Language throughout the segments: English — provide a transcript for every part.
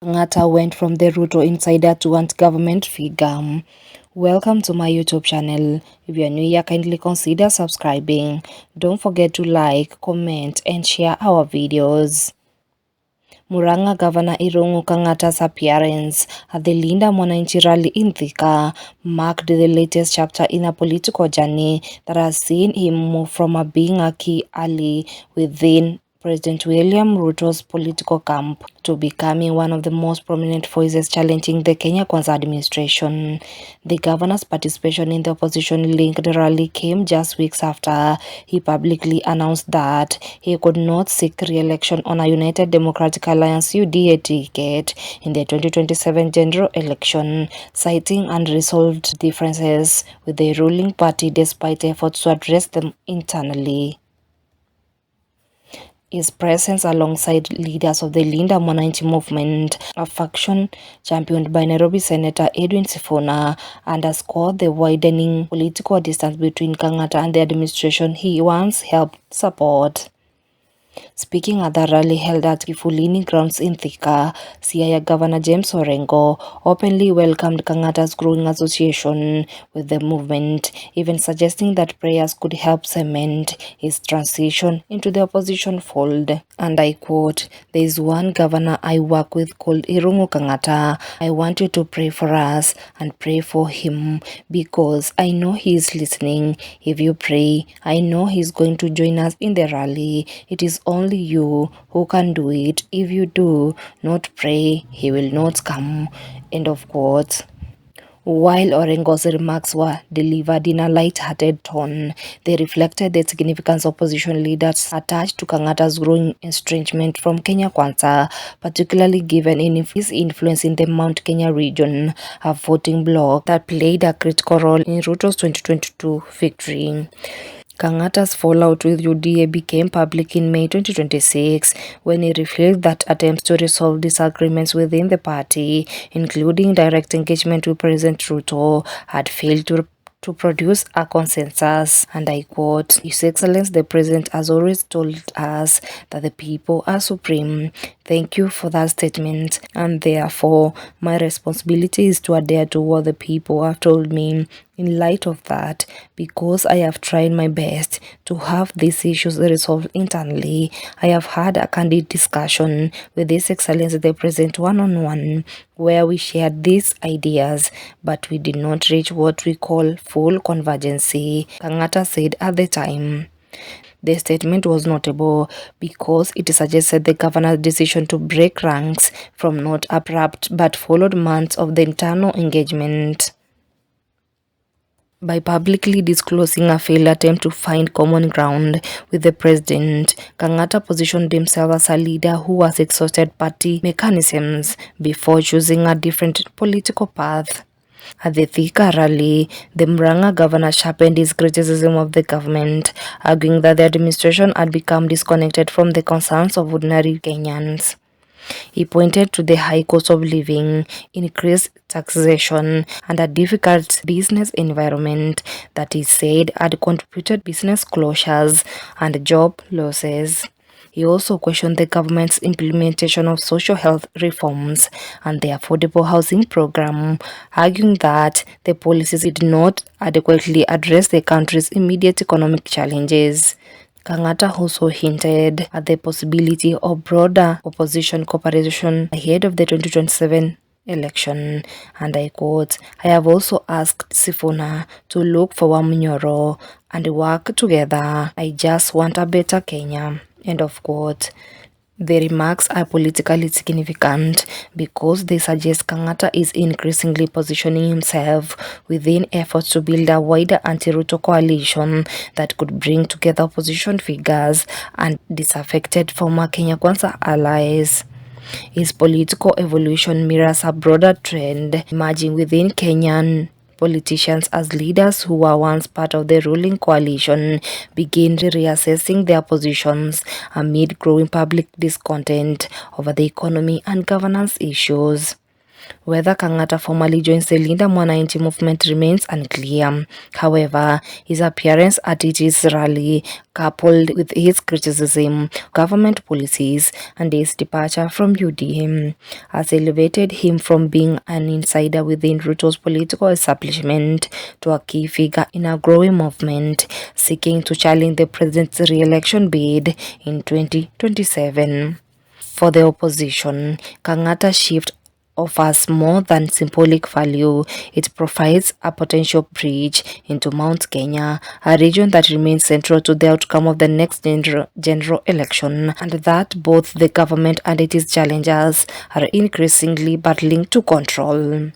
Kangata went from the Ruto insider to anti-government figure. Welcome to my YouTube channel. If you are new here, kindly consider subscribing. Don't forget to like, comment, and share our videos. Murang'a Governor Irungu Kangata's appearance at the Linda Mwananchi rally in Thika marked the latest chapter in a political journey that has seen him move from being a key ally within President William Ruto's political camp to becoming one of the most prominent voices challenging the Kenya Kwanza administration. The governor's participation in the opposition-linked rally came just weeks after he publicly announced that he could not seek re-election on a United Democratic Alliance UDA ticket in the 2027 general election, citing unresolved differences with the ruling party despite efforts to address them internally. His presence alongside leaders of the Linda Mwananchi movement, a faction championed by Nairobi Senator Edwin Sifuna, underscored the widening political distance between Kangata and the administration he once helped support. Speaking at the rally held at Kifulini grounds in Thika, Siaya Governor James Orengo openly welcomed Kangata's growing association with the movement, even suggesting that prayers could help cement his transition into the opposition fold. And I quote, "There is one governor I work with called Irungu Kangata. I want you to pray for us and pray for him because I know he is listening. If you pray, I know he's going to join us in the rally. It is only you who can do it. If you do not pray, he will not come." End of quote. While Orengo's remarks were delivered in a light-hearted tone, they reflected the significance opposition leaders attached to Kangata's growing estrangement from Kenya Kwanza, particularly given his influence in the Mount Kenya region, a voting bloc that played a critical role in Ruto's 2022 victory. Kangata's fallout with UDA became public in May 2026 when he revealed that attempts to resolve disagreements within the party, including direct engagement with President Ruto, had failed to produce a consensus. And I quote, "His Excellency the President has always told us that the people are supreme. Thank you for that statement, and therefore my responsibility is to adhere to what the people have told me. In light of that, because I have tried my best to have these issues resolved internally, I have had a candid discussion with His Excellency the President one-on-one, where we shared these ideas, but we did not reach what we call full convergency," Kangata said at the time. The statement was notable because it suggested the governor's decision to break ranks from not abrupt but followed months of the internal engagement. By publicly disclosing a failed attempt to find common ground with the president, Kangata positioned himself as a leader who has exhausted party mechanisms before choosing a different political path. At the Thika rally, the Murang'a governor sharpened his criticism of the government, arguing that the administration had become disconnected from the concerns of ordinary Kenyans. He pointed to the high cost of living, increased taxation, and a difficult business environment that he said had contributed business closures and job losses. He also questioned the government's implementation of social health reforms and the affordable housing program, arguing that the policies did not adequately address the country's immediate economic challenges. Kangata also hinted at the possibility of broader opposition cooperation ahead of the 2027 election, and I quote, "I have also asked Sifuna to look for Wamnyoro and work together. I just want a better Kenya." End of quote. The remarks are politically significant because they suggest Kangata is increasingly positioning himself within efforts to build a wider anti-Ruto coalition that could bring together opposition figures and disaffected former Kenya Kwanza allies. His political evolution mirrors a broader trend emerging within Kenyan politicians as leaders who were once part of the ruling coalition begin reassessing their positions amid growing public discontent over the economy and governance issues. Whether Kangata formally joins the Linda Mwananchi movement remains unclear. However, his appearance at its rally, coupled with his criticism of government policies and his departure from UDM, has elevated him from being an insider within Ruto's political establishment to a key figure in a growing movement seeking to challenge the president's re-election bid in 2027. For the opposition, Kangata's shift offers more than symbolic value. It provides a potential bridge into Mount Kenya, a region that remains central to the outcome of the next general election, and that both the government and its challengers are increasingly battling to control.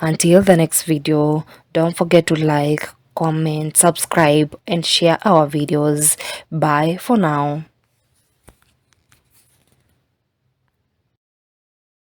Until the next video, don't forget to like, comment, subscribe, and share our videos. Bye for now.